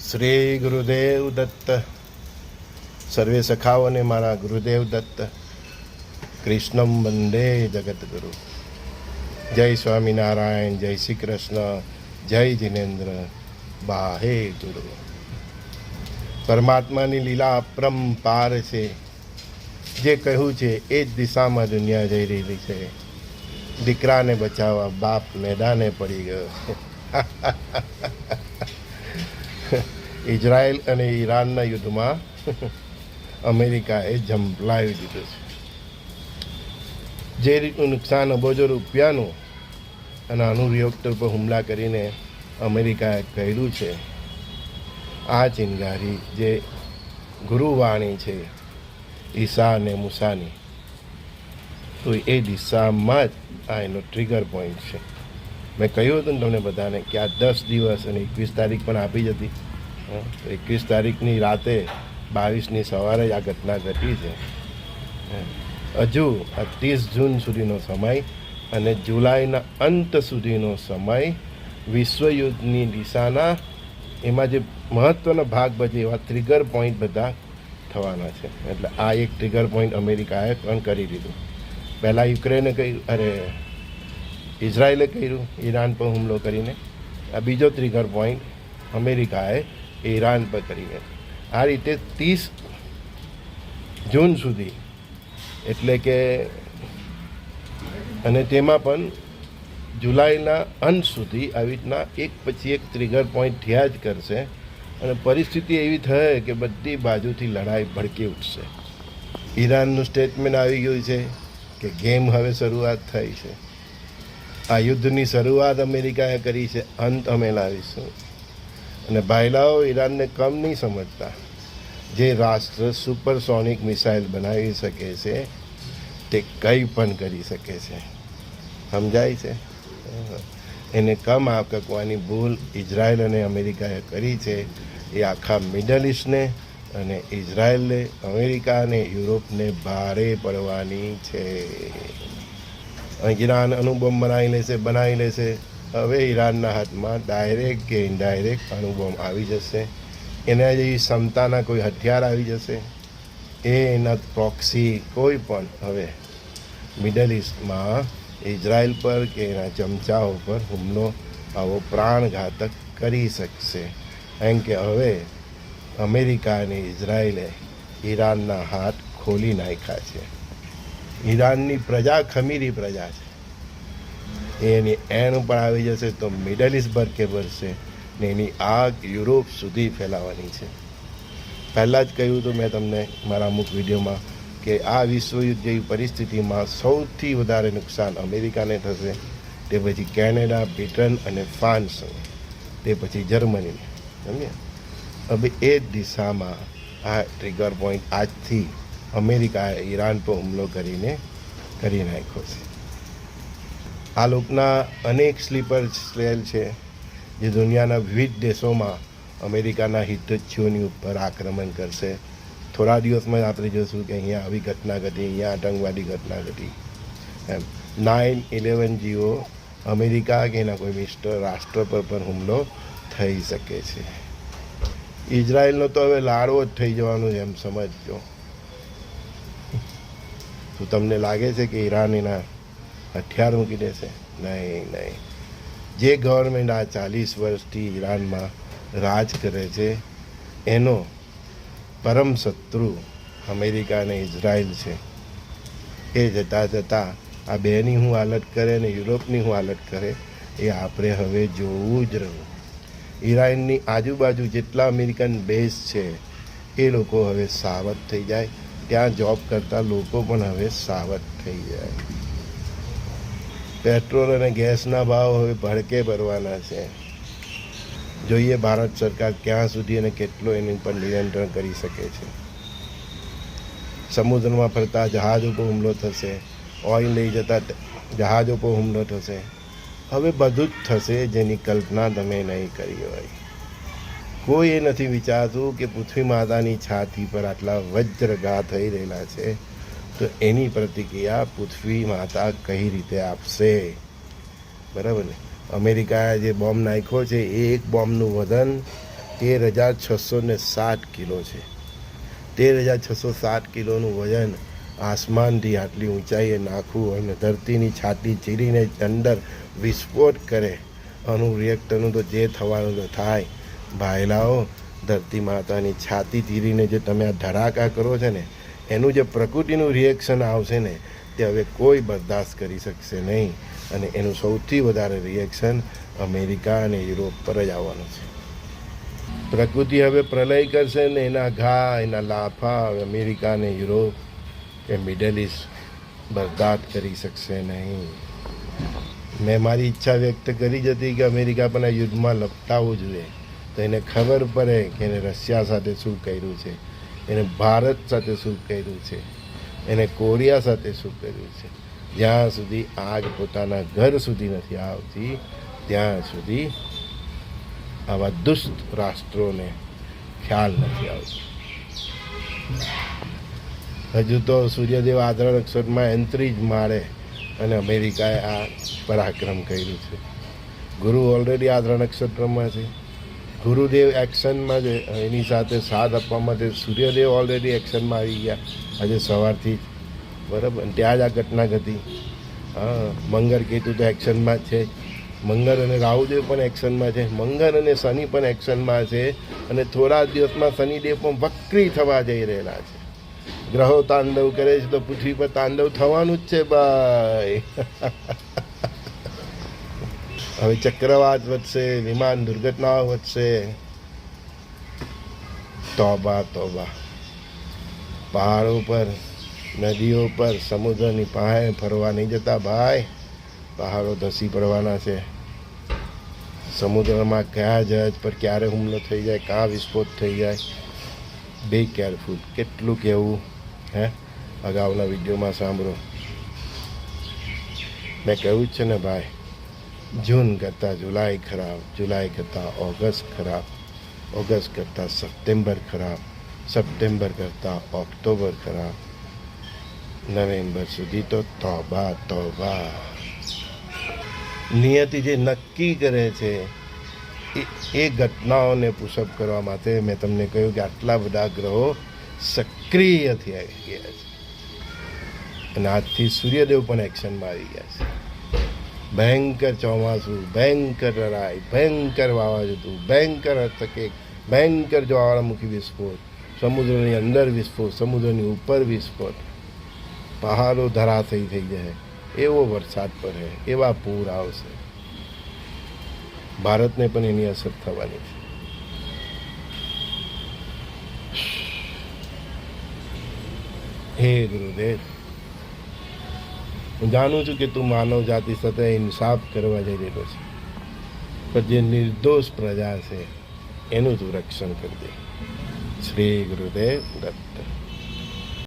શ્રી ગુરુદેવ દત્ત. સર્વે સખાઓને મારા ગુરુદેવ દત્ત. કૃષ્ણમ વંદે જગતગુરુ. જય સ્વામિનારાયણ, જય શ્રી કૃષ્ણ, જય જિનેન્દ્ર, બાહે ગુરુ. પરમાત્માની લીલા અપરંપાર છે. જે કહ્યું છે એ જ દિશામાં દુનિયા જઈ રહેલી છે. દીકરાને બચાવવા બાપ મેદાને પડી ગયો. ઇઝરાયલ અને ઈરાનના યુદ્ધમાં અમેરિકાએ ઝંપલાવી દીધું છે. જે રીતનું નુકસાન અબજો રૂપિયાનું અને અણુરિએક્ટર પર હુમલા કરીને અમેરિકાએ કર્યું છે, આ ચિનગારી જે ગુરુવાણી છે ઈસા અને મૂસાની, તો એ દિશામાં જ આ એનો ટ્રિગર પોઈન્ટ છે. મેં કહ્યું હતું ને તમને બધાને કે આ 10 દિવસ અને 21 તારીખ પણ આપી જ હતી. 21 તારીખની રાતે 22ની સવારે જ આ ઘટના ઘટી છે. હજુ આ 30 જૂન સુધીનો સમય અને જુલાઈના અંત સુધીનો સમય વિશ્વયુદ્ધની દિશાના એમાં જે મહત્ત્વનો ભાગ ભજે એવા ટ્રિગર પોઈન્ટ બધા થવાના છે. એટલે આ એક ટ્રિગર પોઈન્ટ અમેરિકાએ પણ કરી દીધું. પહેલાં યુક્રેને કર્યું, ઇઝરાયલે કર્યું ઈરાન પર હુમલો કરીને. આ બીજો ટ્રિગર પોઈન્ટ અમેરિકાએ ઈરાન પર કરીને. આ રીતે 30 જૂન સુધી, એટલે કે અને તેમાં પણ જુલાઈના અંત સુધી આવી રીતના એક પછી એક ટ્રિગર પોઈન્ટ થયા જ કરશે. અને પરિસ્થિતિ એવી થાય કે બધી બાજુથી લડાઈ ભડકી ઉઠશે. ઈરાનનું સ્ટેટમેન્ટ આવી ગયું છે કે ગેમ હવે શરૂઆત થઈ છે. આ યુદ્ધની શરૂઆત અમેરિકાએ કરી છે, અંત અમે લાવીશું. અને ભાઈલાઓ ઈરાનને કમ નહીં સમજતા. જે રાષ્ટ્ર સુપરસોનિક મિસાઇલ બનાવી શકે છે તે કંઈ પણ કરી શકે છે. સમજાય છે? એને કમ આંકવાની ભૂલ ઇઝરાયલ અને અમેરિકાએ કરી છે. એ આખા મિડલ ઇસ્ટને અને ઇઝરાયલને, અમેરિકા અને યુરોપને ભારે પડવાની છે. ઈરાન અણુબોમ્બ બનાવી લેશે. હવે ઈરાનના હાથમાં ડાયરેક્ટ કે ઇનડાયરેક્ટ અણુબોમ્બ આવી જશે. એના જેવી ક્ષમતાના કોઈ હથિયાર આવી જશે. એના પ્રોક્સી કોઈ પણ હવે મિડલ ઇસ્ટમાં ઇઝરાયલ પર કે એના ચમચાઓ પર હુમલો આવો પ્રાણઘાતક કરી શકશે. એમ કે હવે અમેરિકા અને ઇઝરાયલે ઈરાનના હાથ ખોલી નાખ્યા છે. ઈરાનની પ્રજા ખમીરી પ્રજા છે. એની એન ઉપર આવી જશે તો મિડલ ઇસ્ટ ભરકે ભરશે ને એની આગ યુરોપ સુધી ફેલાવાની છે. પહેલાં જ કહ્યું હતું મેં તમને મારા અમુક વિડીયોમાં કે આ વિશ્વયુદ્ધ જેવી પરિસ્થિતિમાં સૌથી વધારે નુકસાન અમેરિકાને થશે, તે પછી કેનેડા, બ્રિટન અને ફ્રાન્સ, તે પછી જર્મનીને. સમજ્યા? હવે એ જ દિશામાં આ ટ્રિગર પોઈન્ટ આજથી અમેરિકાએ ઈરાન પર હુમલો કરીને કરી નાખ્યો છે. આ લોકના અનેક સ્લીપર સેલ છે જે દુનિયાના વિવિધ દેશોમાં અમેરિકાના હિતોચ્છીઓની ઉપર આક્રમણ કરશે. થોડા દિવસમાં જ આપણે જોઈશું કે અહીંયા આવી ઘટના ઘટી, અહીંયા આતંકવાદી ઘટના ઘટી. એમ 9/11 જેવો અમેરિકા કે એના કોઈ મિસ્ટર રાષ્ટ્ર પર પણ હુમલો થઈ શકે છે. ઇઝરાયલનો તો હવે લાડવો જ થઈ જવાનું છે, એમ સમજજો. શું તમને લાગે છે કે ઈરાન એના હથિયાર મૂકી દેશે? નહીં. જે ગવર્મેન્ટ આ 40 વર્ષથી ઈરાનમાં રાજ કરે છે એનો પરમ શત્રુ અમેરિકા અને ઇઝરાયલ છે. એ જતાં આ બેની હું હાલત કરે ને યુરોપની હું હાલત કરે એ આપણે હવે જોવું જ રહ્યું. ઈરાનની આજુબાજુ જેટલા અમેરિકન બેઝ છે એ લોકો હવે સાવધ થઈ જાય. ત્યાં જોબ કરતા લોકો પણ હવે સાવધ થઈ જાય. પેટ્રોલ અને ગેસના ભાવ હવે ભડકે ભરવાના છે. જોઈએ ભારત સરકાર ક્યાં સુધી અને કેટલો એની પર નિયંત્રણ કરી શકે છે. સમુદ્રમાં ફરતા જહાજો પર હુમલો થશે, ઓઇલ લઈ જતા જહાજો પર હુમલો થશે. હવે બધું જ થશે જેની કલ્પના તમે નહીં કરી હોય. કોઈ એ નથી વિચારતું કે પૃથ્વી માતાની છાતી પર આટલા વજ્રઘા થઈ રહેલા છે તો એની પ્રતિક્રિયા પૃથ્વી માતા કઈ રીતે આપશે? બરાબર ને? અમેરિકાએ જે બોમ્બ નાખ્યો છે એ એક બોમ્બનું વજન 13,660 કિલો છે. 13,660 કિલોનું વજન આસમાનથી આટલી ઊંચાઈએ નાખવું અને ધરતીની છાતી ચીરીને અંદર વિસ્ફોટ કરે. આનું રિએક્ટરનું તો જે થવાનું તો થાય. ભાઈલાઓ, ધરતી માતાની છાતી ચીરીને જે તમે આ ધડાકા કરો છો ને, એનું જે પ્રકૃતિનું રિએક્શન આવશે ને, તે હવે કોઈ બરદાસ્ત કરી શકશે નહીં. અને એનું સૌથી વધારે રિએક્શન અમેરિકા અને યુરોપ પર જ આવવાનું છે. પ્રકૃતિ હવે પ્રલય કરશે ને એના ઘા, એના લાફા હવે અમેરિકા અને યુરોપ કે મિડલ ઇસ્ટ બરદાસ્ત કરી શકશે નહીં. મેં મારી ઈચ્છા વ્યક્ત કરી જ હતી કે અમેરિકા પણ આ યુદ્ધમાં લપટાવવું જોઈએ, તો એને ખબર પડે કે એને રશિયા સાથે શું કર્યું છે, એને ભારત સાથે શું કર્યું છે, એને કોરિયા સાથે શું કર્યું છે. જ્યાં સુધી આગ પોતાના ઘર સુધી નથી આવતી ત્યાં સુધી આવા દુષ્ટ રાષ્ટ્રોને ખ્યાલ નથી આવતો. હજુ તો સૂર્યદેવ આદ્રા નક્ષત્રમાં એન્ટ્રી જ મારે અને અમેરિકાએ આ પરાક્રમ કર્યું છે. ગુરુ ઓલરેડી આદ્રા નક્ષત્રમાં છે, ગુરુદેવ એક્શનમાં છે. એની સાથે સાથ આપવા માટે સૂર્યદેવ ઓલરેડી એક્શનમાં આવી ગયા આજે સવારથી જ, બરાબર. ત્યાં જ આ ઘટના ઘટી. હા, મંગળ કેતુ તો એક્શનમાં જ છે, મંગળ અને રાહુદેવ પણ એક્શનમાં છે, મંગળ અને શનિ પણ એક્શનમાં છે. અને થોડા દિવસમાં શનિદેવ પણ વક્રી થવા જઈ રહેલા છે. ગ્રહો તાંડવ કરે છે તો પૃથ્વી પર તાંડવ થવાનું જ છે ભાઈ. હવે ચક્રવાત વધશે, વિમાન દુર્ઘટનાઓ વધશે. તોબા તોબા. પહાડો પર, નદીઓ પર, સમુદ્રની પાસે ફરવા નહીં જતા ભાઈ. પહાડો ધસી પડવાના છે. સમુદ્રમાં કયા જહાજ પર ક્યારે હુમલો થઈ જાય, કાં વિસ્ફોટ થઈ જાય. Be careful. કેટલું કહેવું હે, અગાઉના વિડીયોમાં સાંભળો. મેં કહ્યું જ છે ને ભાઈ, જૂન કરતાં જુલાઈ ખરાબ, જુલાઈ કરતાં ઓગસ્ટ ખરાબ, ઓગસ્ટ કરતાં સપ્ટેમ્બર ખરાબ, સપ્ટેમ્બર કરતાં ઓક્ટોબર ખરાબ, નવેમ્બર સુધી તો તોબા તોબા. નિયતિ જે નક્કી કરે છે એ ઘટનાઓને પુશઅપ કરવા માટે મેં તમને કહ્યું કે આટલા બધા ગ્રહો સક્રિય થઈ ગયા છે. અને આજથી સૂર્યદેવ પણ એક્શનમાં આવી ગયા છે. ભયંકર ચોમાસું, ભયંકર લડાઈ, ભયંકર વાવાઝોડું, ભયંકર અર્થક્વેક, ભયંકર જ્વાળામુખી વિસ્ફોટ, સમુદ્રની અંદર વિસ્ફોટ, સમુદ્રની ઉપર વિસ્ફોટ, પહાડો ધરાશયી થઈ જાય એવો વરસાદ પડે, એવા પૂર આવશે. ભારતને પણ એની અસર થવાની છે. હે ગુરુદેવ, હું જાણું છું કે તું માનવ જાતિ સાથે ઇન્સાફ કરવા જઈ રહ્યો છે, પણ જે નિર્દોષ પ્રજા છે એનું તું રક્ષણ કરી દે. શ્રી ગુરુદેવ દત્ત.